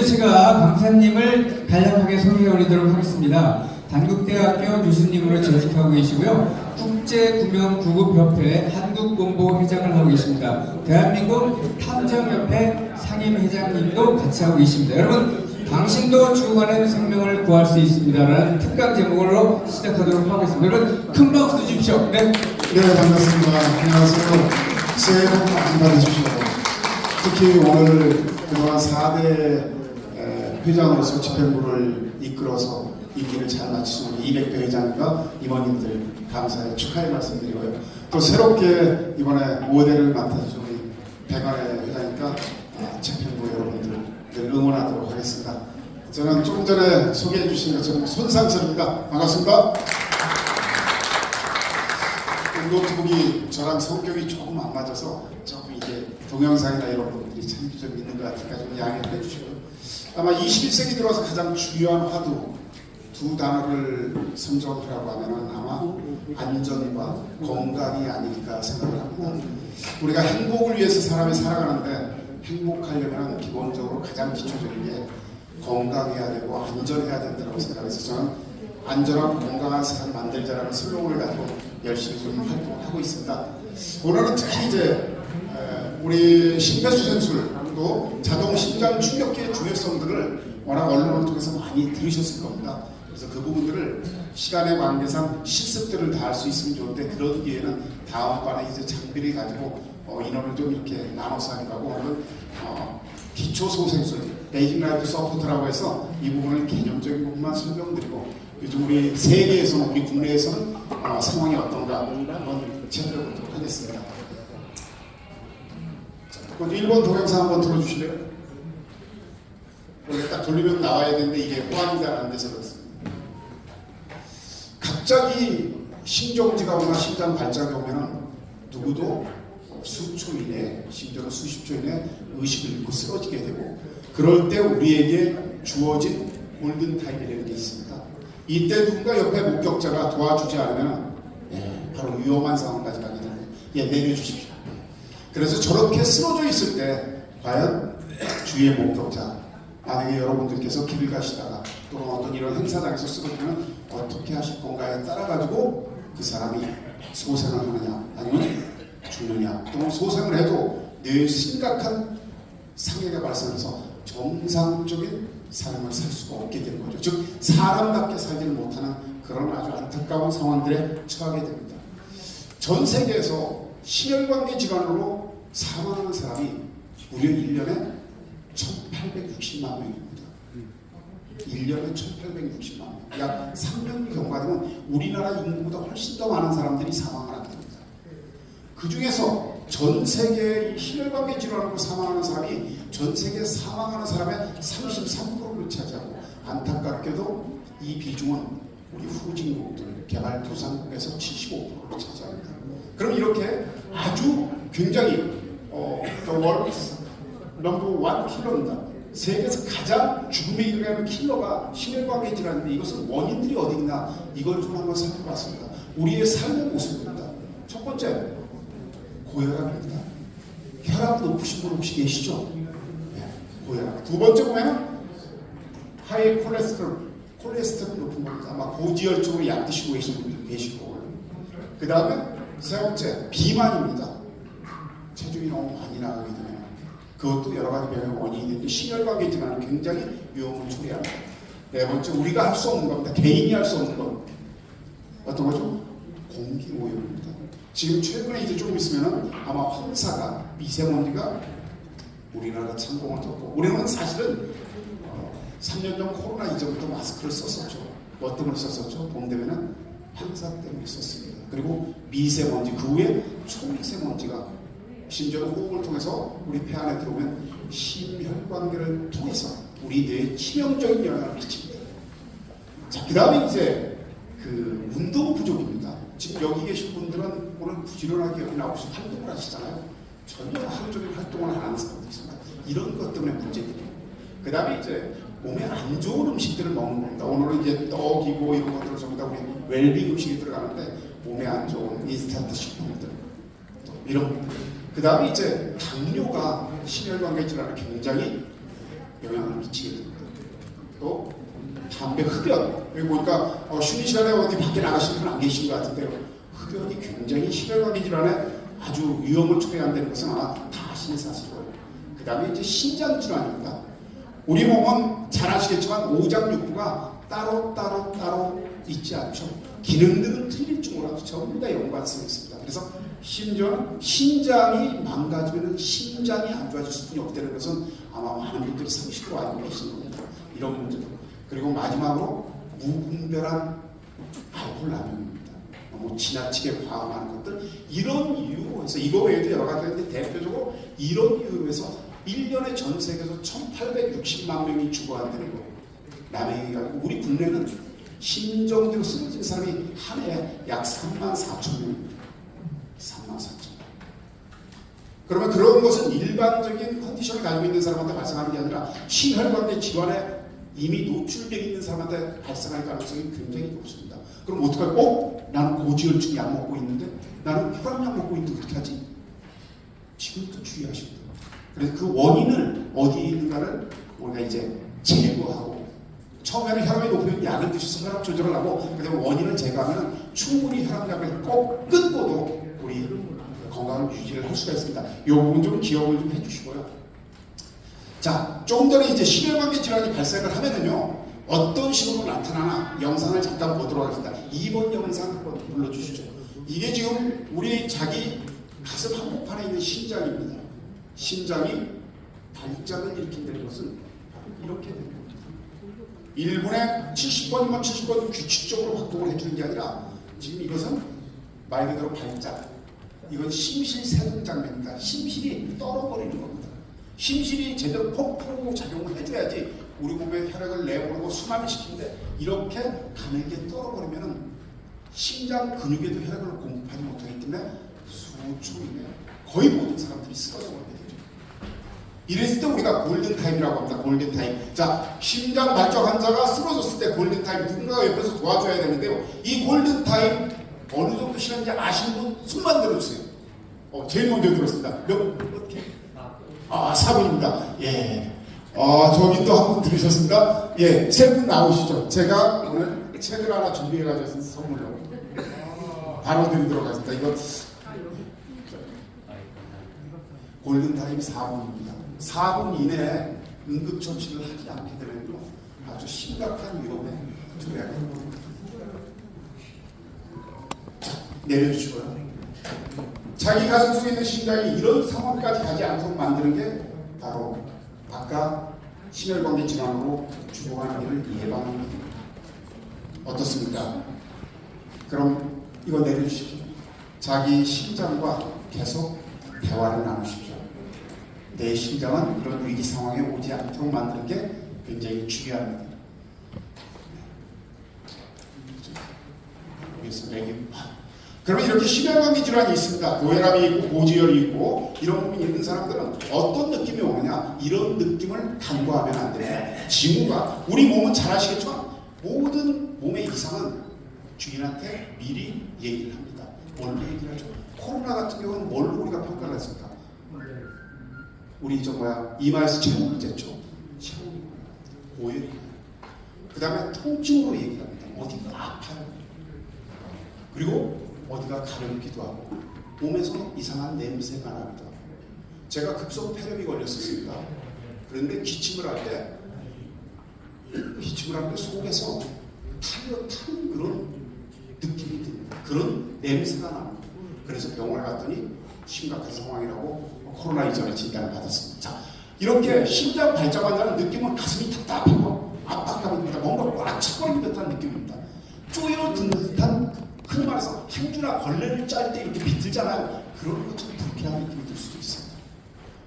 먼저 제가 강사님을 간략하게 소개해드리도록 하겠습니다. 단국대학교 교수님으로 재직하고 계시고요. 국제구명구급협회 한국본부회장을 하고 계십니다. 대한민국 탐정협회 상임회장님도 같이 하고 계십니다. 여러분, 당신도 죽어가는 생명을 구할 수 있습니다라는 특강 제목으로 시작하도록 하겠습니다. 여러분, 큰 박수 주십시오. 네, 반갑습니다. 안녕하세요. 새해 복 많이 받으십시오. 특히 오늘 그동안 4대 회장으로서 집행부를 이끌어서 임기를 잘 마치신 200대 회장과 임원님들 감사의 축하의 말씀드리고요. 또 새롭게 이번에 5대를 맡아주신 우리 백안의 회장님과 집행부 여러분들 늘 응원하도록 하겠습니다. 저는 조금 전에 소개해 주신 것처럼 손상철입니다. 반갑습니다. 노트북이 저랑 성격이 조금 안 맞아서 조금 이제 동영상이나 이런 것들이 참 좀 있는 것 같으니까 좀 양해를 해주시고요. 아마 21세기 들어와서 가장 중요한 화두 두 단어를 선정하라고 하면 아마 안전과 건강이 아닐까 생각을 합니다. 우리가 행복을 위해서 사람이 살아가는데 행복하려면 기본적으로 가장 기초적인 게 건강해야 되고 안전해야 된다고 생각해서 저는 안전하고 건강한 세상 만들자라는 슬로건을 가지고 열심히 좀 활동하고 있습니다. 오늘은 특히 이제 우리 심폐소생술도 자동 심장 충격기의 중요성들을 워낙 언론을 통해서 많이 들으셨을 겁니다. 그래서 그 부분들을 시간의 관계상 실습들을 다 할 수 있으면 좋은데 그런 기회는 다음번에 이제 장비를 가지고 인원을 좀 이렇게 나눠서 하는 거고 오늘은 기초소생술, 베이직 라이프 서포트라고 해서 이 부분을 개념적인 부분만 설명드리고 요즘 우리 세계에서는 우리 국내에서는 상황이 어떤가 한번 체크해보도록 하겠습니다. 자, 1번 동영상 한번 틀어주실래요? 원래 딱 돌리면 나와야 되는데 이게 호환이 잘 안 돼서 그렇습니다. 갑자기 신경지가 오거나 심장 발작이 오면 누구도 수초 이내, 심지어는 수십 초 이내 의식을 잃고 쓰러지게 되고 그럴 때 우리에게 주어진 골든타임이라는 게 있습니다. 이때 누군가 옆에 목격자가 도와주지 않으면 바로 위험한 상황까지 가게 됩니다. 내려주십시오. 그래서 저렇게 쓰러져 있을 때 과연 주위의 목격자 만약에 여러분들께서 길을 가시다가 또는 어떤 이런 행사장에서 쓰러지면 어떻게 하실 건가에 따라 가지고 그 사람이 소생을 하느냐 아니면 죽느냐 또는 소생을 해도 뇌에 심각한 상해가 발생해서 정상적인 삶을 살 수가 없게 되는 거죠. 즉 사람답게 살지를 못하는 그런 아주 안타까운 상황들에 처하게 됩니다. 전 세계에서 심혈관계 질환으로 사망하는 사람이 무려 1년에 1860만 명입니다. 1년에 1860만 명. 약 3년이 경과되면 우리나라 인구보다 훨씬 더 많은 사람들이 사망을 하게 됩니다. 그 중에서 전 세계의 심혈관계 질환으로 사망하는 사람이 전 세계 사망하는 사람의 33%를 차지하고 안타깝게도 이 비중은 우리 후진국들 개발도상국에서 75%를 차지합니다. 그럼 이렇게 아주 굉장히 the world's number one 킬러입니다. 세계에서 가장 죽음에 이르는 킬러가 심혈관계 질환인데 이것은 원인들이 어디 있나 이걸 좀 한번 살펴봤습니다. 우리의 삶의 모습입니다. 첫 번째 고혈압입니다. 혈압 높으신 분 혹시 계시죠? 네, 고혈압. 두 번째 보면 하이 콜레스테롤 높은 겁니다. 아마 고지혈증으로 약 드시고 계신 분들 계실 거고요. 그 다음에 세 번째 비만입니다. 체중이 너무 많이 나가게 되면 그것도 여러 가지 병의 원인이 되는데 심혈관계 질환은 굉장히 위험을 초래합니다. 네 번째 우리가 할 수 없는 겁니다. 개인이 할 수 없는 것 어떤 거죠? 공기 오염입니다. 지금 최근에 이제 조금 있으면은 아마 황사가 미세먼지가 우리나라 창공을 덮고 우리는 사실은 3년 전 코로나 이전부터 마스크를 썼었죠. 뭐 때문에 썼었죠? 봄 되면은 황사 때문에 썼습니다. 그리고 미세먼지 그 후에 초미세먼지가 심지어 호흡을 통해서 우리 폐 안에 들어오면 심혈관계를 통해서 우리 뇌에 치명적인 영향을 미칩니다. 자, 그 다음에 이제 그 운동 부족입니다. 지금 여기 계신 분들은 오늘 부지런하게 여기 나오셔서 활동을 하시잖아요. 전혀 하루 종일 활동을 안 하는 사람들이 있습니다. 이런 것 때문에 문제들이에요. 그 다음에 이제 몸에 안 좋은 음식들을 먹는 겁니다. 오늘은 이제 떡이고 이런 것들을 전부 다 우리 웰빙 음식이 들어가는데 몸에 안 좋은 인스턴트 식품들 또 이런 그 다음에 이제 당뇨가 심혈관계 질환을 굉장히 영향을 미치게 됩니다. 또 담배 흡연, 여기 보니까 쉬는 시간에 어디 밖에 나가시는 분 안 계신 것 같은데요. 흡연이 굉장히 심혈관계 질환에 아주 위험을 초래한다는 것은 아마 다 아시는 사실이고요. 그 다음에 이제 신장 질환입니다. 우리 몸은 잘 아시겠지만 오장육부가 따로 있지 않죠. 기능들은 틀릴 줄 몰라도 전부 다 연관성이 있습니다. 그래서 심지어는 신장이 망가지면 심장이 안 좋아질 수뿐이 없다는 것은 아마 많은 분들이 상식으로 알고 계신 겁니다. 이런 문제도. 그리고 마지막으로 무분별한 알코올 남용입니다. 너무 지나치게 과음하는 것들, 이런 이유로 해서 이거 외에도 여러 가지가 있는데 대표적으로 이런 이유로 해서 1년에 전 세계에서 1860만 명이 죽어간다는 거예요. 남의 얘기가 아니고 우리 국내는 심정지로 쓰러진 사람이 한 해에 약 3만 4천 명입니다. 3만 4천 명. 그러면 그런 것은 일반적인 컨디션을 가지고 있는 사람한테 발생하는 게 아니라 심혈관계 질환에 이미 노출되어 있는 사람한테 발생할 가능성이 굉장히 높습니다. 그럼 어떡할까? 나는 고지혈증 약 먹고 있는데, 나는 혈압약 먹고 있는데 어떻게 하지? 지금부터 주의하십니다. 그래서 그 원인을 어디에 있는가를 우리가 이제 제거하고, 처음에는 혈압이 높으면 약을 드셔서 혈압 조절을 하고, 그다음에 원인을 제거하면 충분히 혈압약을 꼭 끊고도 우리 건강을 유지를 할 수가 있습니다. 이 부분 좀 기억을 좀 해주시고요. 자, 조금 전에 이제 심혈관계 질환이 발생을 하면은요, 어떤 식으로 나타나나 영상을 잠깐 보도록 하겠습니다. 2번 영상 한번 불러주시죠. 이게 지금 우리 자기 가슴 한복판에 있는 심장입니다. 심장이 발작을 일으킨다는 것은 이렇게 됩니다. 1분에 70번이면 70번 규칙적으로 활동을 해주는 게 아니라 지금 이것은 말 그대로 발작, 이건 심실세동 장면입니다. 심실이 떨어버리는 겁니다. 심실이 제대로 펌프 작용을 해줘야지 우리 몸에 혈액을 내보내고 순환을 시키는데, 이렇게 가늘게 떨어버리면 심장 근육에도 혈액을 공급하지 못하기 때문에 수초 이내에 거의 모든 사람들이 쓰러져 버리게 되죠. 이랬을 때 우리가 골든타임이라고 합니다. 골든타임. 자, 심장 발작 환자가 쓰러졌을 때 골든타임, 누군가가 옆에서 도와줘야 되는데요. 이 골든타임 어느 정도 시간인지 아시는 분 손만 들어주세요. 제일 먼저 들었습니다. 어떻게? 4분입니다. 예. 저기 또 한 분 들으셨습니다. 예, 3분 나오시죠. 제가 오늘 책을 하나 준비해가지고 선물로 바로 드리도록 하겠습니다. 이거 골든타임 4분입니다. 4분 이내에 응급처치를 하지 않게 되면요, 아주 심각한 위험에 처해야 됩니다. 내려주시고요. 자기 가슴 속에 있는 심장이 이런 상황까지 가지 않도록 만드는 게 바로 아까 심혈관계 질환으로 죽어가는 일을 예방하는 겁니다. 어떻습니까? 그럼 이거 내려주십시오. 자기 심장과 계속 대화를 나누십시오. 내 심장은 이런 위기 상황에 오지 않도록 만드는 게 굉장히 중요합니다. 여기서 내기. 그러면 이렇게 심혈관계 질환이 있습니다. 고혈압이 있고 고지혈이 있고 이런 부분이 있는 사람들은 어떤 느낌이 오느냐, 이런 느낌을 간과하면 안 됩니다. 징후가, 우리 몸은 잘 아시겠지만 모든 몸의 이상은 주인한테 미리 얘기를 합니다. 뭘로 얘기를 하죠? 코로나 같은 경우는 뭘로 우리가 평가를 했습니까? 우리 이마에서 체온을 쟀죠. 체온이 고열이, 그 다음에 통증으로 얘기를 합니다. 어디가 아파요. 그리고 어디가 가렵기도 하고 몸에서 이상한 냄새가 나기도 하고. 제가 급성 폐렴이 걸렸었습니다. 그런데 기침을 할 때 속에서 탄 그런 느낌이 듭니다. 그런 냄새가 납니다. 그래서 병원에 갔더니 심각한 상황이라고 코로나 이전에 진단을 받았습니다. 자, 이렇게 심장 발작 환자는 느낌은 가슴이 답답하고 압박감입니다. 뭔가 꽉 차버린 듯한 느낌입니다. 쪼여든 듯한, 흔히 말해서 행주나 걸레를 짤 때 이렇게 비틀잖아요. 그런 것처럼 불쾌한 느낌이 들 수도 있습니다.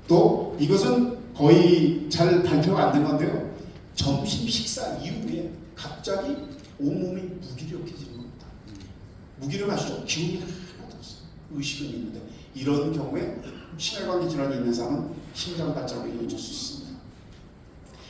또 이것은 거의 잘 발표가 안 된 건데요. 점심 식사 이후에 갑자기 온몸이 무기력해지는 겁니다. 무기력하시죠? 기운이 하나도 없어요. 의식은 있는데, 이런 경우에 심혈관계 질환이 있는 사람은 심장 발작으로 이어질 수 있습니다.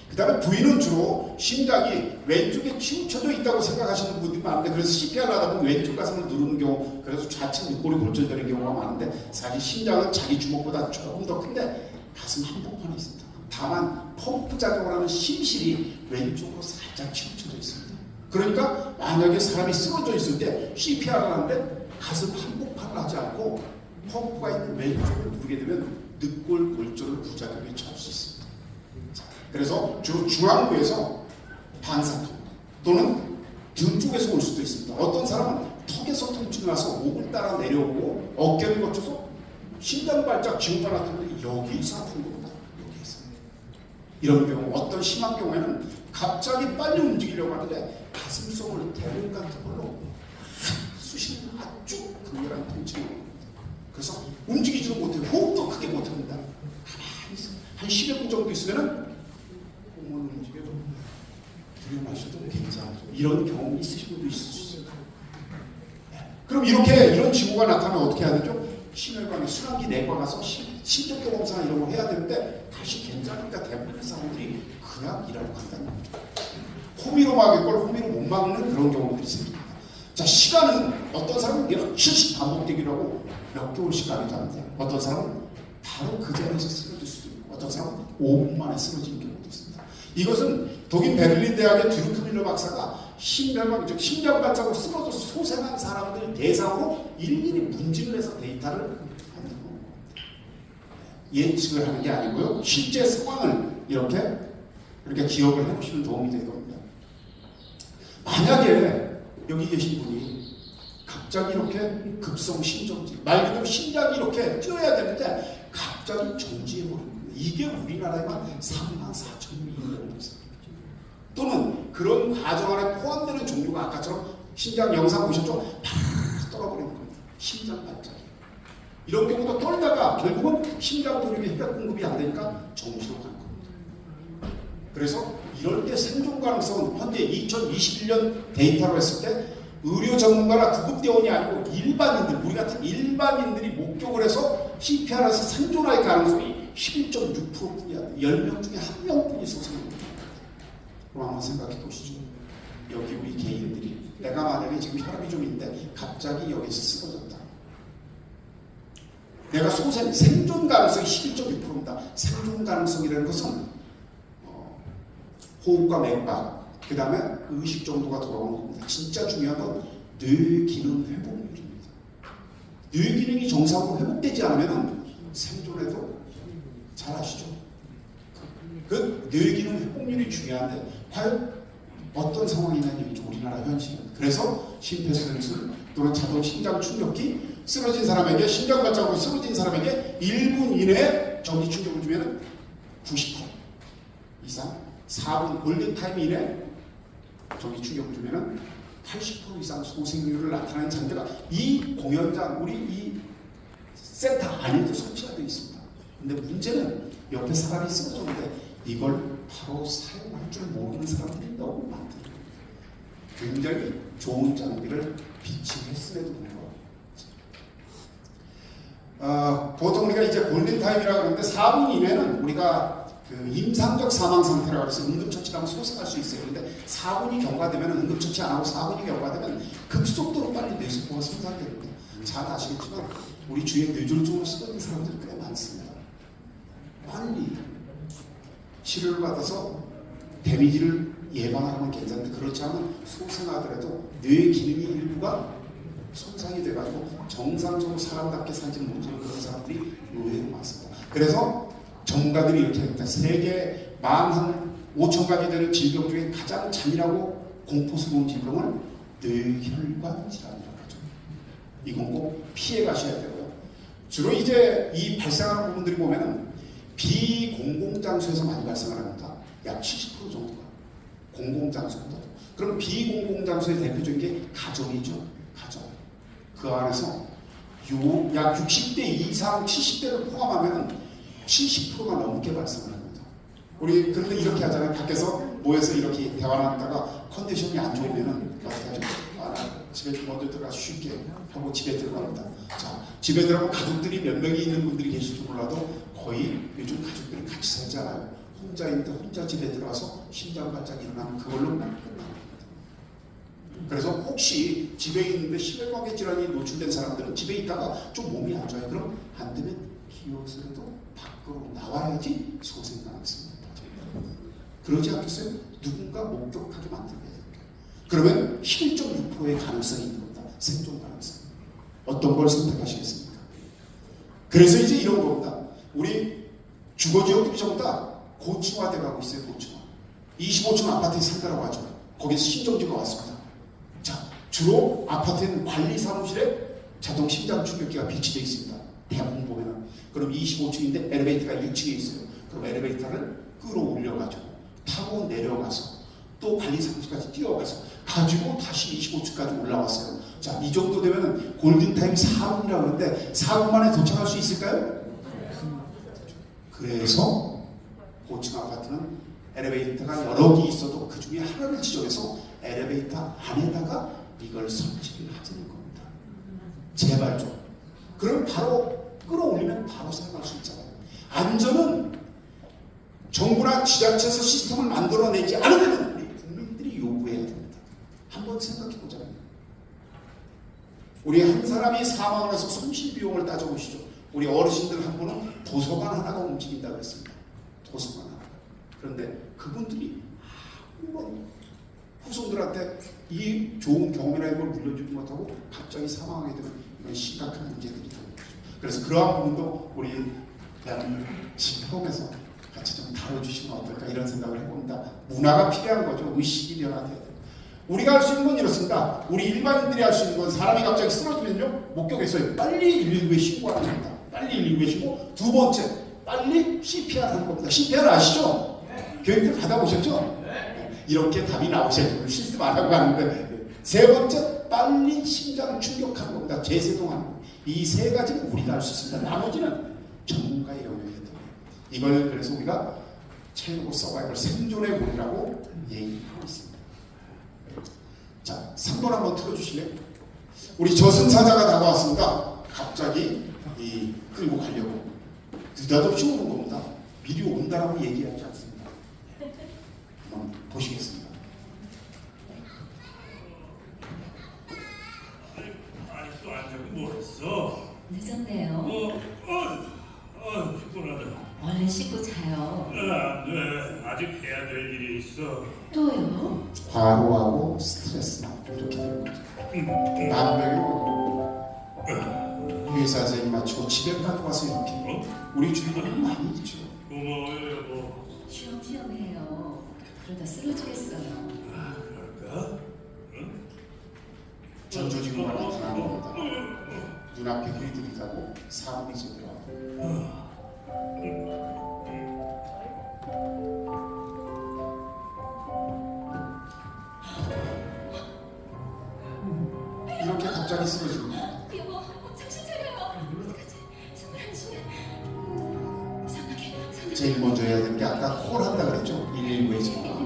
그 다음에 부인은 주로 심장이 왼쪽에 치우쳐져 있다고 생각하시는 분들이 많은데, 그래서 CPR 하다 보면 왼쪽 가슴을 누르는 경우, 그래서 좌측 옆구리 골절되는 경우가 많은데, 사실 심장은 자기 주먹보다 조금 더 큰데 가슴 한복판에 있습니다. 다만 펌프 작용을 하는 심실이 왼쪽으로 살짝 치우쳐져 있습니다. 그러니까 만약에 사람이 쓰러져 있을 때 CPR을 하는데 가슴 한복판을 하지 않고 펌프가 있는 왼쪽을 누르게 되면 늑골 골절을 부작용에 처할 수 있습니다. 그래서 주로 중앙부에서 반사통 또는 등 쪽에서 올 수도 있습니다. 어떤 사람은 턱에서 통증이 와서 목을 따라 내려오고 어깨를 거쳐서 심장 발작 증후가 나타나는데 여기서 아픈 겁니다. 여기서. 이런 경우 어떤 심한 경우에는 갑자기 빨리 움직이려고 하는데 가슴속을 대문 같은 걸로 쑤시는 아주 강렬한 통증이 옵니다. 그래서 움직이지도 못해요. 호흡도 크게 못합니다. 가만히 있어요. 한 10여 분 정도 있으면은 몸을 움직여도 들여마셔도 괜찮아요. 이런 경험이 있으신 분도 있을 수 있어요. 그럼 이런 징후가 나타나면 어떻게 해야 되죠? 심혈관의 순환기 내과 가서 심전도 검사 이런 걸 해야 되는데 다시 괜찮으니까 대부분의 사람들이 그냥 일하러 간다는 거죠. 호미로 막을 걸 호미로 못 막는 그런 경우들이 생깁니다. 자, 시간은 어떤 사람은 며칠씩 반복되기로 하고 몇 개월씩 가기도 합니다. 어떤 사람은 바로 그 자리에서 쓰러질 수도 있고 어떤 사람은 5분 만에 쓰러지는 경우도 있습니다. 이것은 독일 베를린 대학의 드루크밀러 박사가 심혈관, 즉 심장 발작으로 쓰러져서 소생한 사람들 대상으로 일일이 문진을 해서 데이터를 만든 겁니다. 예측을 하는 게 아니고요. 실제 상황을 이렇게 기억을 해보시면 도움이 될 겁니다. 만약에 여기 계신 분이 갑자기 이렇게 급성 심정지, 말 그대로 심장이 이렇게 뛰어야 되는데 갑자기 정지해버립니다. 이게 우리나라에만 34,000명이 있는 것입니다. 또는 그런 과정 안에 포함되는 종류가 아까처럼 심장 영상 보셨죠? 팍 떨어버리는 겁니다. 심장 발작이에요. 이런 경우도 떨다가 결국은 심장 도력이 혈액 공급이 안 되니까 정지로 간 겁니다. 그래서 이럴 때 생존 가능성은 현재 2021년 데이터로 했을 때 의료 전문가나 구급대원이 아니고 일반인들, 우리 같은 일반인들이 목격을 해서 CPR에서 생존할 가능성이 11.6%뿐이야. 10명 중에 1명뿐이 소생합니다. 그럼 한번 생각해 보시죠. 여기 우리 개인들이 내가 만약에 지금 혈압이 좀 있는데 갑자기 여기서 쓰러졌다. 내가 생존 가능성이 11.6%입니다. 생존 가능성이라는 것은 호흡과 맥박, 그 다음에 의식 정도가 돌아오는 겁니다. 진짜 중요한 건 뇌 기능 회복률입니다. 뇌 기능이 정상으로 회복되지 않으면 생존에도 잘 아시죠? 그 뇌 기능 회복률이 중요한데 과연 어떤 상황이냐는 우리나라 현실입니다. 그래서 심폐소생술 또는 자동 심장 충격기 쓰러진 사람에게 심장 발작으로 쓰러진 사람에게 1분 이내에 전기 충격을 주면 90% 이상 4분 골든타임 이내 전기 충격을 주면 80% 이상 소생률을 나타내는 장비가 이 공연장, 우리 이 센터 안에도 설치가 되어 있습니다. 근데 문제는 옆에 사람이 쓰러졌는데 이걸 바로 사용할 줄 모르는 사람들이 너무 많더라고요. 굉장히 좋은 장비를 비치했음에도 불구하고 보통 우리가 이제 골든타임이라고 하는데 4분 이내는 우리가 그 임상적 사망 상태라고 해서 응급처치를 하면 소생할 수 있어요. 그런데 4분이 경과되면 응급처치 안 하고 4분이 경과되면 급속도로 빨리 뇌세포가 손상됩니다. 잘 아시겠지만 우리 주위에 뇌졸중으로 쓰러진 사람들이 꽤 많습니다. 빨리 치료를 받아서 데미지를 예방하면 괜찮은데 그렇지 않으면 소생하더라도 뇌 기능이 일부가 손상이 돼가지고 정상적으로 사람답게 살지는 못하는 그런 사람들이 의외로 많습니다. 그래서 전문가들이 이렇게 합니다. 세계 15,000가지 되는 질병 중에 가장 잔인하고 공포스러운 질병은 뇌혈관 질환이라고 하죠. 이건 꼭 피해 가셔야 되고요. 주로 이제 이 발생하는 부분들이 보면은 비공공장소에서 많이 발생을 합니다. 약 70% 정도가 공공장소보다. 그럼 비공공장소의 대표적인 게 가정이죠. 가정. 그 안에서 약 60대 이상 70대를 포함하면 70%가 넘게 발생을 합니다. 우리 그런데 이렇게 하잖아요. 밖에서 모여서 이렇게 대화 나누다가 컨디션이 안 좋으면은 어떻게 하죠? 집에 먼저 들어가 쉽게 하고 집에 들어갑니다. 자, 집에 들어가면 가족들이 몇 명이 있는 분들이 계실지 몰라도 거의 요즘 가족들이 같이 살잖아요. 혼자 있는데 혼자 집에 들어가서 심장 발작이 일어나면 그걸로 끝납니다. 그래서 혹시 집에 있는데 심혈관계 질환이 노출된 사람들은 집에 있다가 좀 몸이 안 좋아요. 그럼 안 되면 비어서라도 밖으로 나와야지 소생 가능성이 높아져요. 그러지 않겠어요? 누군가 목격하게 만들어야 됩니다. 그러면 11.6%의 가능성이 있는 겁니다. 생존 가능성. 어떤 걸 선택하시겠습니까? 그래서 이제 이런 겁니다. 우리 주거지역들이 전부 다 고층화돼 가고 있어요. 고층화. 25층 아파트에 산다라고 하죠. 거기서 신정지가 왔습니다. 자, 주로 아파트에는 관리 사무실에 자동 심장 충격기가 비치되어 있습니다. 대부분 보면은. 그럼 25층인데 엘리베이터가 6층에 있어요. 그럼 엘리베이터를 끌어올려가지고 타고 내려가서 또 관리 사무실까지 뛰어가서 가지고 다시 25층까지 올라왔어요. 자, 이 정도 되면은 골든타임 4분이라고 하는데 4분 만에 도착할 수 있을까요? 그래서 고층 아파트는 엘리베이터가 여러 개 있어도 그 중에 하나를 지정해서 엘리베이터 안에다가 이걸 설치를 하자는 겁니다. 제발 좀. 그럼 바로 끌어올리면 바로 사용할 수 있잖아요. 안전은 정부나 지자체에서 시스템을 만들어내지 않으면 우리 국민들이 요구해야 됩니다. 한번 생각해보자고요. 우리 한 사람이 사망을 해서 손실 비용을 따져보시죠. 우리 어르신들 한 분은 도서관 하나가 움직인다고 했습니다. 도서관 하나. 그런데 그분들이 한번 후손들한테 이 좋은 경험이나 이걸 물려주지 못하고 갑자기 사망하게 되면 이건 심각한 문제들이 되는 거죠. 그래서 그러한 부분도 우리 대한민국 식품에서 같이 좀 다뤄주시면 어떨까 이런 생각을 해봅니다. 문화가 필요한 거죠. 의식이 변화돼야 돼요. 우리가 할 수 있는 건 이렇습니다. 우리 일반인들이 할 수 있는 건 사람이 갑자기 쓰러지면요. 목격했어요. 빨리 119에 신고하는 겁니다. 빨리 119에 신고. 두 번째, 빨리 CPR 하는 겁니다. CPR 아시죠? 교육들 받아보셨죠? 이렇게 답이 나오셔야 돼요. 실습 안 하고 하는데. 세 번째, 빨리 심장을 충격하는 겁니다. 제세동하는 겁니다. 이 세 가지는 우리가 할 수 있습니다. 나머지는 전문가의 영역에 됩니다. 이걸 그래서 우리가 최고 서바이벌 생존의 본이라고 얘기하고 있습니다. 자, 3번 한번 틀어주실래요? 우리 저승사자가 다가왔습니다. 갑자기 끌고 가려고 느닷없이 오는 겁니다. 미리 온다라고 얘기하지 않습니다. 한번 보시겠습니다. 아직도 안 자고 뭐 했어? 늦었네요. 피곤하다. 얼른 씻고 자요. 네, 아직 해야 될 일이 있어. 또요? 과로하고 스트레스나 이렇게 되는 거죠. 남백으로 회사에서 일 마치고 집에 가서 이렇게 우리 주변에 많이 있죠. 고마워요, 여보. 쉬엄쉬엄해요. 그러다 쓰러지겠어요. 그럴까? 응? 전조직으로 나타나는 겁니다. 눈앞에 불이 들이다고 사람이 쏟아요. 이렇게 갑자기 쓰러지는 겁니다. 여보, 정신 차려요. 어떡하지? 숨을 안 쉬네. 이상하게. 제일 먼저 해야 되는 게 아까 콜 한다 그랬죠? 119에 전화.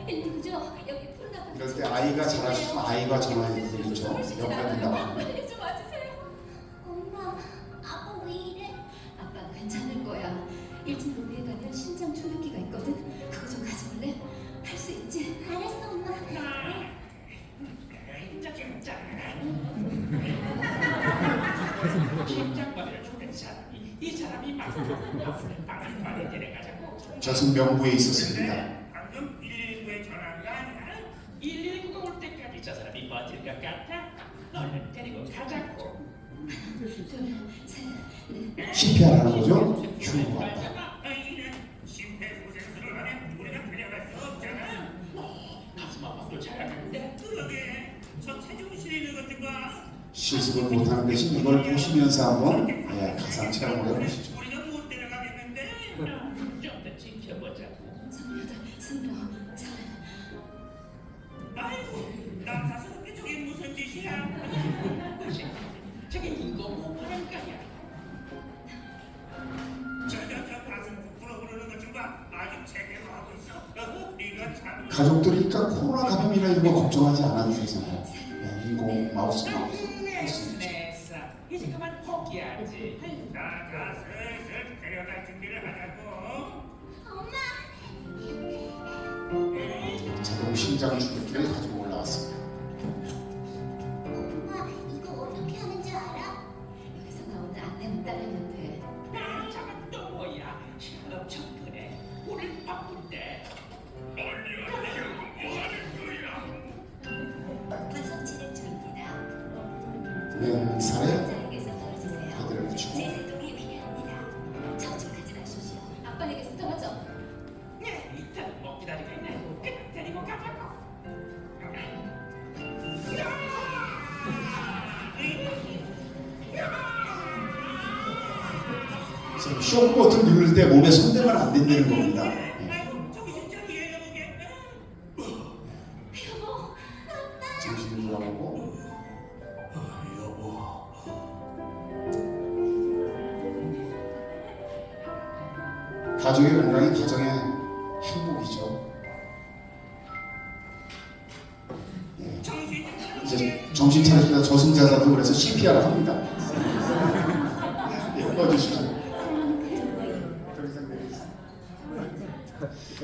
119죠? 여기 풀나가. 이럴 때 아이가 잘하시면 아이가 전화해도 되겠죠? 옆에 된다고. 빨리 좀 와주세요. 엄마, 아빠 왜 이래? 아빠 괜찮을 거야. 1층 로비에 가면 심장 충격기가 있거든. 그거 좀 가져올래? 할 수 있지? 알았어, 엄마. 심장마비를 죽은 사람이 이 사람이 말을 데려가자고. 저승명부에 있었습니다. 방금 119에 전화한 거 아니야? 119가 올 때까지 저 사람이 버틸 것 같아? 너를 데리고 가자고. 둘, 셋, 넷. CPR 하는 거죠? 휴무한다. 아이는 심폐소생술을 하면 우리가 데려갈 수 없잖아. 가슴 아파도 잘하는데. 그러게, 저 체중실에 있는 것 좀 봐. 실습을 못하는 대신 이걸 보시면서 한번 가상 체험을 해보시죠. 우리는 못 데려가겠는데. 좀 더 지켜보자고. 28, 36, 4. 아이고, 남사스럽게 저게 무슨 짓이야? 저게 이거 뭐 하는 거야? 저 가슴 부풀어 오르는 것 좀 봐. 아주 제대로 하고 있어. 이거 참. 가족들이니까 코로나 감염이나 이런 거 걱정하지 않아도 되잖아요. 인공 마우스 했습니다. 됐어. 이제 그만 포기하지. 자, 슬슬 데려갈 준비를 하자고. 엄마, 자동 심장 충격기를 가지고 올라왔습니다. 엄마, 이거 어떻게 하는지 알아? 여기서 나오는 왼살에 환자에게서 떨어지세요. 아들을 붙이고 제 생동이 필요합니다. 저쪽하지 마십시오. 아빠에게서 떨어져. 일단 못 기다리겠네. 그냥 데리고 가자고. 그래서 쇼크 버튼 누를 때 몸에 손대면 안 된다는 겁니다. 아이고 저기 진짜 얘가 보게. 여보, 정신이 돌아오고 가족의 건강이 가정의 행복이죠. 예. 이제 정신 차렸습니다. 저승자자도 그래서 CPR을 합니다. 예, 꺼주시죠.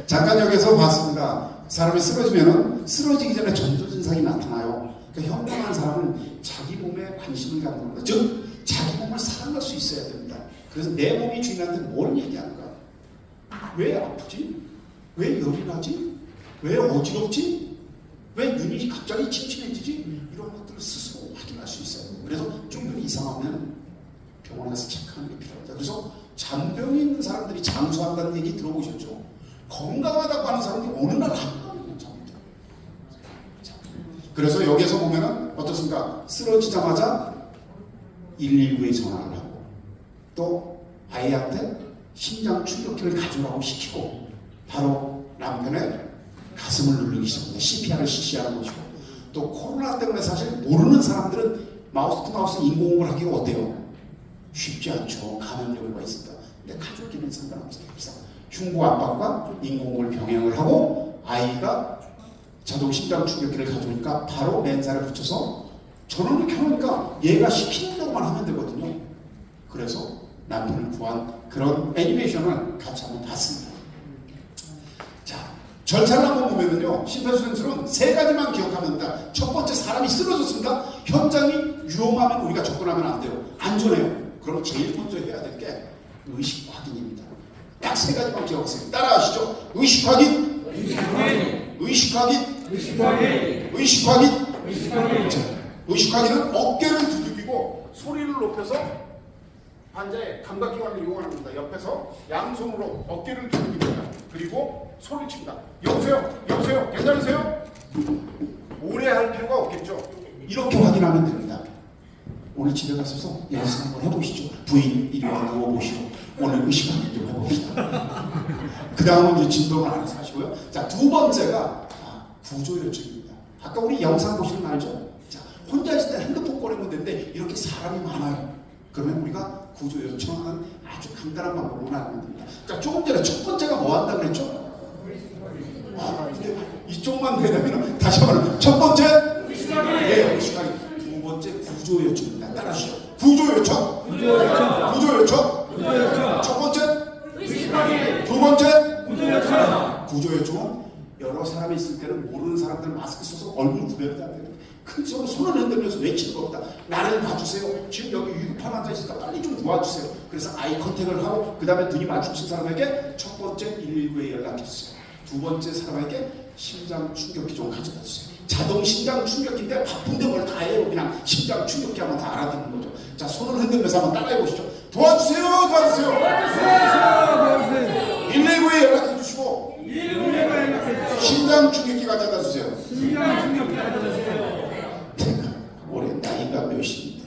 잠깐 여기서 봤습니다. 사람이 쓰러지면은 쓰러지기 전에 전조 증상이 나타나요. 그러니까 현명한 사람은 자기 몸에 관심을 갖는 겁니다. 즉 자기 몸을 사랑할 수 있어야 됩니다. 그래서 내 몸이 주인한테 뭘 얘기하는가? 왜 아프지? 왜 열이 나지? 왜 어지럽지? 왜 눈이 갑자기 침침해지지? 이런 것들을 스스로 확인할 수 있어요. 그래서 좀 이상하면 병원에 가서 체크하는 게 필요합니다. 그래서 잔병이 있는 사람들이 장수한다는 얘기 들어보셨죠? 건강하다고 하는 사람들이 어느 날 한번이면 잡니다. 그래서 여기에서 보면은 어떻습니까? 쓰러지자마자 119에 전화를 하고 또 아이한테 심장 충격기를 가져오라고 시키고 바로 남편의 가슴을 누르기 시작합니다. CPR을 실시하는 것이고 또 코로나 때문에 사실 모르는 사람들은 마우스 투 마우스 인공호흡을 하기가 어때요? 쉽지 않죠. 감염력이 있습니다. 근데 가족끼리는 상관없어요. 흉부 압박과 인공호흡을 병행을 하고 아이가 자동 심장 충격기를 가져오니까 바로 맨살에 붙여서 전원을 켜놓으니까 얘가 시키는 대로만 하면 되거든요. 그래서 남편을 구한 그런 애니메이션을 같이 한번 봤습니다. 자, 절차를 한번 보면은요, 심폐소생술은 세 가지만 기억하면 됩니다. 첫 번째, 사람이 쓰러졌습니다. 현장이 위험하면 우리가 접근하면 안 돼요. 안전해요. 그럼 제일 먼저 해야 될 게 의식 확인입니다. 딱 세 가지만 기억하세요. 따라하시죠. 의식 확인, 의식 확인, 의식 확인. 자, 의식 확인은 어깨를 두들기고 소리를 높여서 환자의 감각기관을 이용합니다. 옆에서 양손으로 어깨를 두들깁니다. 그리고 소리를 칩니다. 여보세요? 여보세요? 괜찮으세요? 오래 할 필요가 없겠죠. 이렇게 확인하면 됩니다. 오늘 집에 가셔서 연습 한번 해보시죠. 부인 이리 와 누워보시고 오늘 의식 확인 좀 해봅시다. 그 다음은 이제 진동을 알아서 하시고요. 자, 두 번째가 구조 요청입니다. 아까 우리 영상 보시는 거 알죠? 자, 혼자 있을 때 핸드폰 꺼내면 되는데 이렇게 사람이 많아요. 그러면 우리가 구조 요청하는 아주 간단한 방법으로 알면 됩니다. 자, 조금 전에 첫 번째가 뭐 한다 그랬죠? 근데 이쪽만 되려면 다시 한번 첫 번째 네, 의식하기. 두 번째 구조 요청입니다. 따라하시죠. 구조 요청. 구조 요청. 구조 요청. 구조 요청. 첫 번째 의식하기. 두 번째 구조 요청. 구조 요청은 여러 사람이 있을 때는 모르는 사람들 마스크 써서 얼굴 구별도 안 돼요. 큰 소리로 손을 흔들면서 외치는 겁니다. 나를 봐주세요. 지금 여기 위급한 환자 있으니까 빨리 좀 도와주세요. 그래서 아이 컨택을 하고 그 다음에 눈이 마주친 사람에게 첫 번째 119에 연락해주세요. 두 번째 사람에게 심장 충격기 좀 가져다 주세요. 자동 심장 충격기인데 바쁜데 뭘 다 해요. 그냥 심장 충격기 하면 다 알아듣는 거죠. 자, 손을 흔들면서 한번 따라해 보시죠. 도와주세요. 도와주세요. 도와주세요. 119에 연락해 주시고 심장 충격기 가져다 주세요. 심장 충격기 가져다 주세요. 내가 올해 나이가 몇인데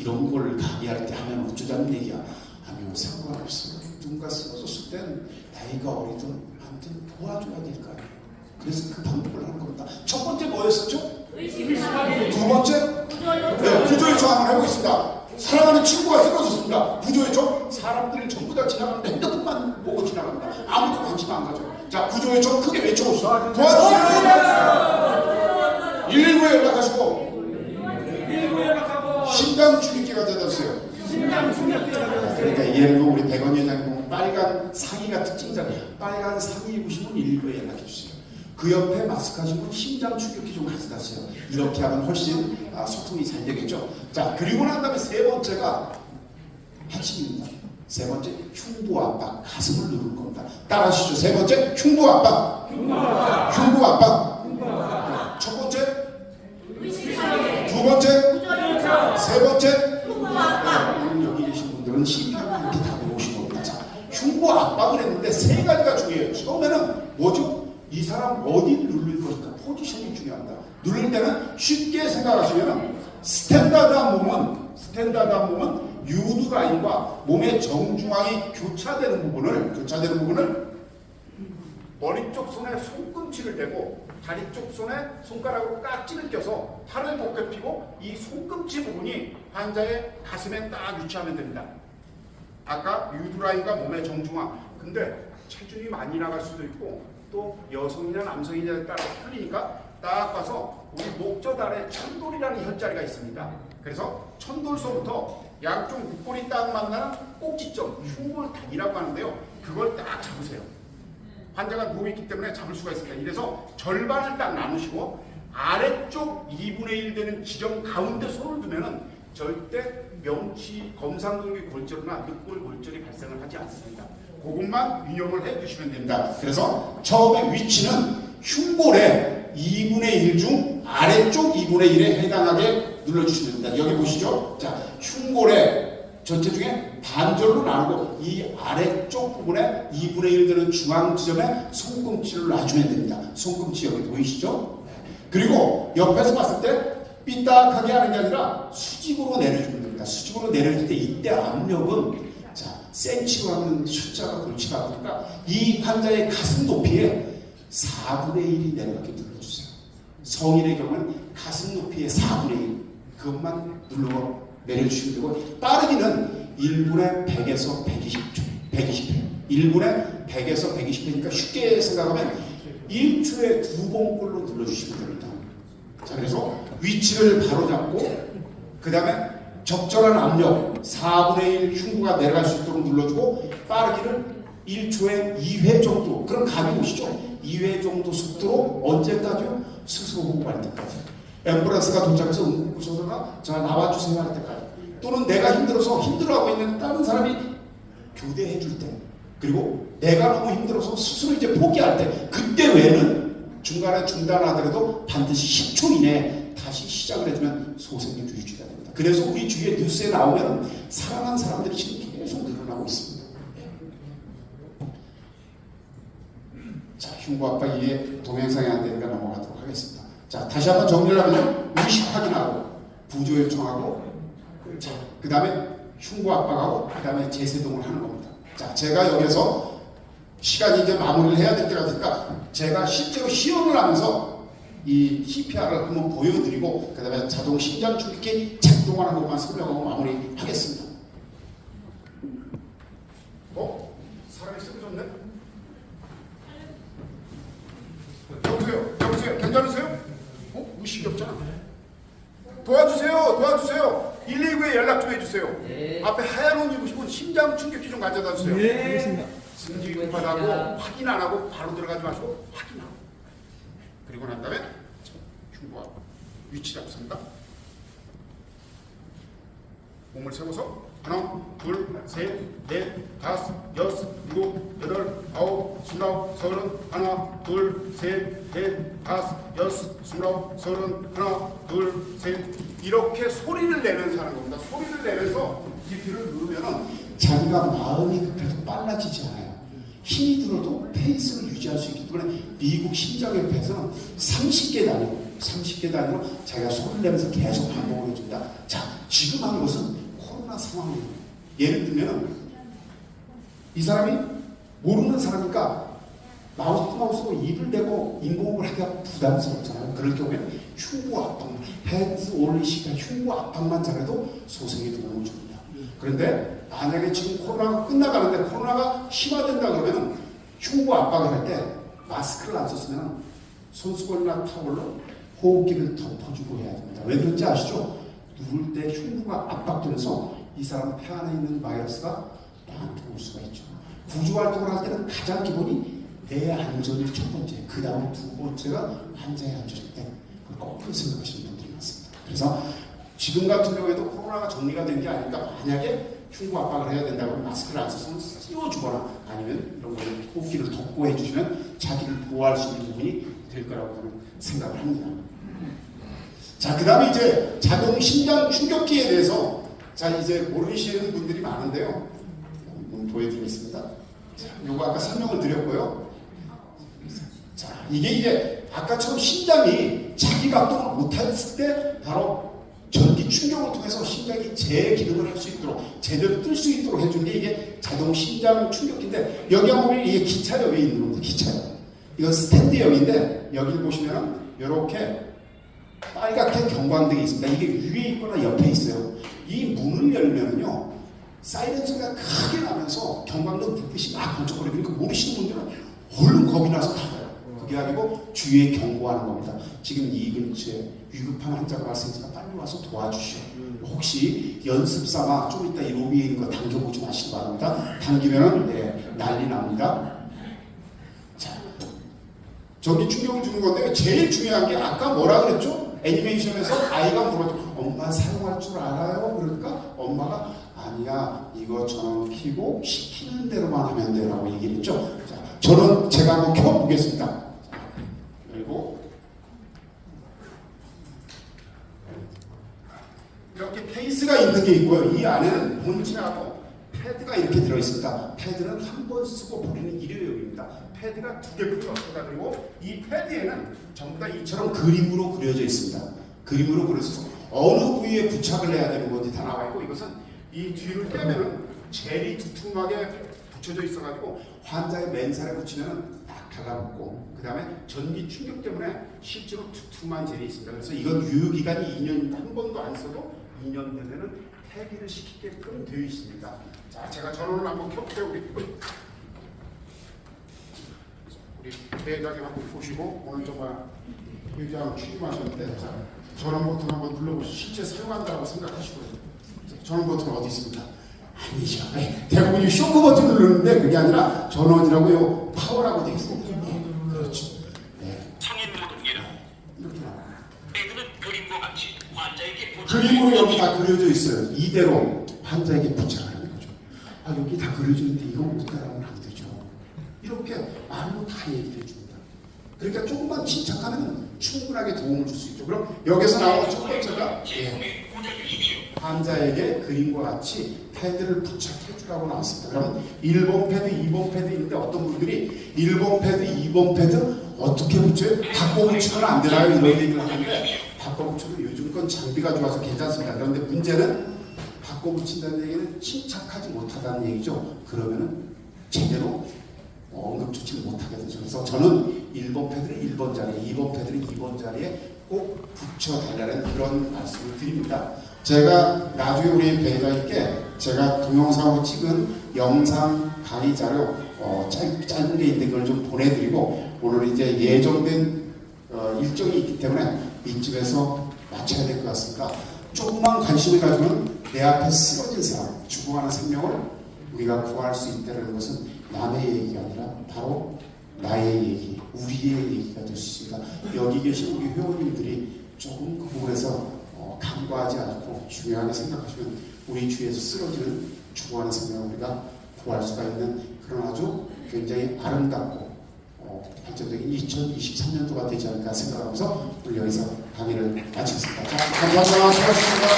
이런 걸 강의할 때 하면 어쩌자는 얘기야. 하면 상관없어요. 누군가 쓰러졌을 땐 나이가 어리든 아무튼 도와줘야 될 거 아니에요. 그래서 그 방법을 하는 겁니다. 첫 번째 뭐였었죠? 두 번째 구조 요청 한번 해보겠습니다. 사랑하는 친구가 쓰러졌습니다. 구조 요청. 사람들이 전부 다 지나가는데 핸드폰만 보고 지나갑니다. 아무도 관심 안 가죠. 자, 구조 요청 크게 외쳐보시죠. 도와주세요. 119에 연락하시고 심장 충격기 가져다 주세요. 그러니까 예를 들어 우리 백원 회장님 보면 빨간 상의가 특징이잖아요. 빨간 상의 입으시면 119에 연락해 주세요. 그 옆에 마스크 하시고 심장 충격기 좀 가져다 주세요. 이렇게 하면 훨씬 소통이 잘 되겠죠. 자, 그리고 난 다음에 세 번째가 핵심입니다. 세 번째 흉부 압박, 가슴을 누르는 겁니다. 따라하시죠. 세 번째 흉부 압박. 흉부 압박. 첫 번째 두 번째 세 번째, 오늘 여기 계신 분들은 CPR 이렇게 다 배우신 겁니다. 자, 흉부 압박을 했는데 세 가지가 중요해요. 처음에는 뭐죠? 이 사람 어디를 누를 것인가? 포지션이 중요합니다. 누를 때는 쉽게 생각하시면 스탠다드한 몸은 유두 라인과 몸의 정중앙이 교차되는 부분을 머리 쪽 손에 손꿈치를 대고 다리 쪽 손에 손가락으로 깍지를 껴서 팔을 곧게 펴고 이 손꿈치 부분이 환자의 가슴에 딱 위치하면 됩니다. 아까 유두라인과 몸의 정중앙. 근데 체중이 많이 나갈 수도 있고 또 여성이나 남성이냐에 따라 틀리니까 딱 봐서 우리 목젖 아래 천돌이라는 혈자리가 있습니다. 그래서 천돌서부터 양쪽 목골이 딱 만나는 꼭지점 흉골단이라고 하는데요. 그걸 딱 잡으세요. 환자가 누워있기 때문에 잡을 수가 있습니다. 이래서 절반을 딱 나누시고 아래쪽 2분의 1 되는 지점 가운데 손을 두면은 절대 명치, 검상동기 골절이나 늑골 골절이 발생을 하지 않습니다. 그것만 유념을 해두시면 됩니다. 그래서 처음에 위치는 흉골의 2분의 1 중 아래쪽 2분의 1에 해당하게 눌러주시면 됩니다. 여기 보시죠. 자, 흉골의 전체 중에 반절로 나누고 이 아래쪽 부분에 2분의 1 되는 중앙 지점에 손꿈치를 놔주면 됩니다. 손꿈치 여기 보이시죠? 그리고 옆에서 봤을 때 삐딱하게 하는 게 아니라 수직으로 내려주면 됩니다. 수직으로 내려줄 때 이때 압력은 자, 센치로 하면 숫자가 골치가 아프니까 이 환자의 가슴 높이에 4분의 1이 내려가게 눌러주세요. 성인의 경우는 가슴 높이의 4분의 1 그것만 눌러 내려주시면 되고 빠르기는 1분에 100에서 120회 1분에 100에서 120회니까 쉽게 생각하면 1초에 2번꼴로 눌러주시면 됩니다. 자, 그래서 위치를 바로 잡고 그 다음에 적절한 압력 4분의 1 흉부가 내려갈 수 있도록 눌러주고 빠르기를 1초에 2회 정도 그럼 감이 오시죠? 2회 정도 속도로 언제까지요? 스스로 호흡할 때까지 앰뷸런스가 도착해서 응급구조사가 자 나와주세요 할 때까지 또는 내가 힘들어하고 있는 다른 사람이 교대해 줄 때 그리고 내가 너무 힘들어서 스스로 이제 포기할 때 그때 외에는 중간에 중단하더라도 반드시 10초 이내에 다시 시작을 해주면 소생이 유지가 됩니다. 그래서 우리 주위에 뉴스에 나오면 살아난 사람들이 지금 계속 늘어나고 있습니다. 자, 흉부 압박 이해 동영상이 안 되니까 넘어가도록 하겠습니다. 자, 다시 한번 정리를 하면요. 의식 확인하고 부조 요청하고 자, 그 다음에 흉부 압박하고 그 다음에 제세동을 하는 겁니다. 자, 제가 여기서 시간이 이제 마무리를 해야 될 때가 되니까 제가 실제로 시연을 하면서 이 CPR을 한번 보여드리고 그 다음에 자동 심장 충격기 작동하는 것만 설명하고 마무리하겠습니다. 사람이 쓰러졌네? 여보세요? 괜찮으세요? 의식이 없잖아. 도와주세요. 119에 연락 좀 해주세요. 네. 앞에 하얀 옷 입으신 분 심장 충격기 좀 가져다 주세요. 네, 알겠습니다. 승지 급하다고 확인 안 하고 바로 들어가지 마시고 확인하고 그리고 난 다음에 흉부와 위치 잡습니다. 몸을 세워서 하나, 둘, 셋, 넷, 다섯, 여섯, 일곱, 여덟, 아홉, 스물아홉, 서른, 하나, 둘, 셋, 넷, 다섯, 여섯, 스물아홉, 서른, 하나, 둘, 셋 이렇게 소리를 내면서 하는 겁니다. 소리를 내면서 깊이를 누르면은 자기가 마음이 급해서 빨라지지 않아요. 힘이 들어도 페이스를 유지할 수 있기 때문에 미국 심장협회에서는 30개 단위로 자기가 소리를 내면서 계속 반복을 해준다. 자, 지금 한 것은 코로나 상황이에요. 예를 들면 이 사람이 모르는 사람이니까 마우스로 입을 대고 인공호흡을 하기가 부담스럽잖아요. 그럴 경우에는 흉부 압박만, 헤드 올리시가 흉부 압박만 잘해도 소생에 도움을 줍니다. 그런데 만약에 지금 코로나가 끝나가는데 코로나가 심화된다 그러면 흉부 압박을 할 때 마스크를 안 썼으면 손수건이나 타월로 호흡기를 덮어주고 해야 됩니다. 왜 그런지 아시죠? 누울 때 흉부가 압박되면서 이 사람 폐 안에 있는 바이러스가 나한테 올 수가 있죠. 구조활동을 할 때는 가장 기본이 내 안전이 첫 번째, 그 다음에 두 번째가 환자의 안전인데 그걸 거꾸로 생각하시는 분들이 많습니다. 그래서 지금 같은 경우에도 코로나가 정리가 된 게 아니니까 만약에 흉부 압박을 해야 된다고 하면 마스크를 안 써서 씌워주거나 아니면 이런 거를 호흡기를 덮고 해주시면 자기를 보호할 수 있는 부분이 될 거라고 저는 생각을 합니다. 자, 그 다음에 이제 자동 심장 충격기에 대해서 자, 이제 모르시는 분들이 많은데요. 보여드리겠습니다. 자, 요거 아까 설명을 드렸고요. 자, 이게 이제 아까처럼 심장이 자기 각도를 못했을 때 바로 전기 충격을 통해서 심장이 재기능을 할 수 있도록 제대로 뜰 수 있도록 해주는 게 이게 자동 심장 충격기인데 여기 한번 보면 이게 기차역에 있는 겁니다. 기차역. 이건 스탠드역인데 여기를 보시면 이렇게 빨갛게 경광등이 있습니다. 이게 위에 있거나 옆에 있어요. 이 문을 열면은요 사이렌 소리가 크게 나면서 경광등 불빛이 막 번쩍거리고 그러니까 모르시는 분들은 얼른 겁이 나서 닫아요. 그게 아니고 주위에 경고하는 겁니다. 지금 이 근처에 위급한 환자가 발생해서 빨리 와서 도와주시오. 혹시 연습 삼아 좀 이따 이 로비에 있는 거 당겨보지 마시기 바랍니다. 당기면 난리 납니다. 자, 전기 충격을 주는 건데 제일 중요한 게 아까 뭐라 그랬죠? 애니메이션에서 아이가 물어줘. 엄마 사용할 줄 알아요? 그러니까 엄마가 아니야 이거 전원 켜고 시키는 대로만 하면 돼 라고 얘기를 했죠. 자, 저는 제가 한번 켜보겠습니다. 그리고 이렇게 케이스가 있는 게 있고요. 이 안에는 본체하고 패드가 이렇게 들어있습니다. 패드는 한 번 쓰고 버리는 일회용입니다. 패드가 2개 붙어있습니다. 그리고 이 패드에는 전부 다 이처럼 그림으로 그려져 있습니다. 그림으로 그려서 어느 부위에 부착을 해야 되는 건지 다 나와 있고 이것은 이 뒤를 떼면은 젤이 두툼하게 붙여져 있어가지고 환자의 맨살에 붙이면은 딱 달라붙고 그 다음에 전기 충격 때문에 실제로 두툼한 젤이 있습니다. 그래서 이건 유효기간이 2년 한 번도 안 써도 2년 되면은 폐기를 시키게끔 되어 있습니다. 자, 제가 전원을 한번 켜볼게요. 우리 대장님 한번 보시고 오늘 정말 회장 취임하셨는데 자, 전원 버튼 한번 눌러보시고 실제 사용한다고 생각하시고요. 전원 버튼 어디 있습니다? 아니죠. 대부분이 쇼크 버튼 누르는데 그게 아니라 전원이라고요. 파워라고 되어 있습니다. 그렇죠. 성인 모독이라 이렇게 나와요. 애들은 그림과 같이 환자에게 그림으로 여기 다 그려져 있어요. 이대로 환자에게 부착하는 거죠. 아 여기 다 그려지는데 이거 못 따라하면 안 되죠. 이렇게 말로 다 얘기해 줍니다. 그러니까 조금만 침착하면 충분하게 도움을 줄 수 있죠. 그럼 여기서 나오는 첫 번째가 제품에 꽂아 주십시오. 환자에게 그림과 같이 패드를 부착해 주라고 나왔습니다. 그럼 1번 패드, 2번 패드 있는데 어떤 분들이 1번 패드, 2번 패드 어떻게 붙여요? 바꿔 붙이면 안 되나요? 이런 얘기를 하는데 바꿔 붙여도 요즘 건 장비가 좋아서 괜찮습니다. 그런데 문제는 바꿔 붙인다는 얘기는 침착하지 못하다는 얘기죠. 그러면은 제대로 응급조치를 못하게 되죠. 그래서 저는 1번 패드를 1번 자리에, 2번 패드를 2번 자리에 꼭 붙여달라는 그런 말씀을 드립니다. 제가 나중에 우리 배우자님께 제가 동영상으로 찍은 영상 강의 자료 짧은 게 있는데 그걸 좀 보내드리고 오늘 이제 예정된 일정이 있기 때문에 이쯤에서 마쳐야 될 것 같습니다. 조금만 관심을 가지면 내 앞에 쓰러진 사람, 죽어가는 생명을 우리가 구할 수 있다는 것은 남의 얘기가 아니라 바로 나의 얘기, 우리의 얘기가 될 수 있습니다. 여기 계신 우리 회원님들이 조금 그 부분에서 간과하지 않고 중요하게 생각하시면 우리 주위에서 쓰러지는 죽어가는 생명을 우리가 구할 수가 있는 그런 아주 굉장히 아름답고 발전적인 2023년도가 되지 않을까 생각하면서 오늘 여기서 강의를 마치겠습니다. 자, 감사합니다. 수고하셨습니다.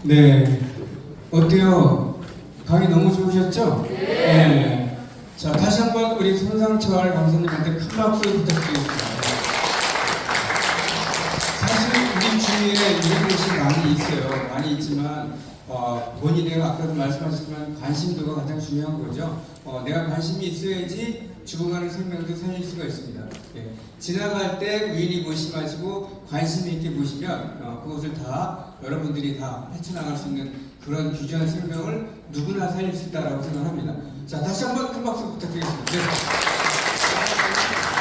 네, 어때요? 강의 너무 좋으셨죠? 네. 자, 다시 한번 우리 손상철 강사님한테 큰 박수 부탁드리겠습니다. 사실 우리 주위에 이런 곳이 많이 있어요. 많이 있지만 본인이 아까도 말씀하셨지만 관심도가 가장 중요한 거죠. 내가 관심이 있어야지 죽어가는 생명도 살릴 수가 있습니다. 예. 지나갈 때 우연히 보시마시고 관심 있게 보시면 그것을 다 여러분들이 다 헤쳐나갈 수 있는 그런 귀중한 생명을 누구나 살릴 수 있다고 생각합니다. 자, 다시 한번 큰 박수 부탁드리겠습니다. 네.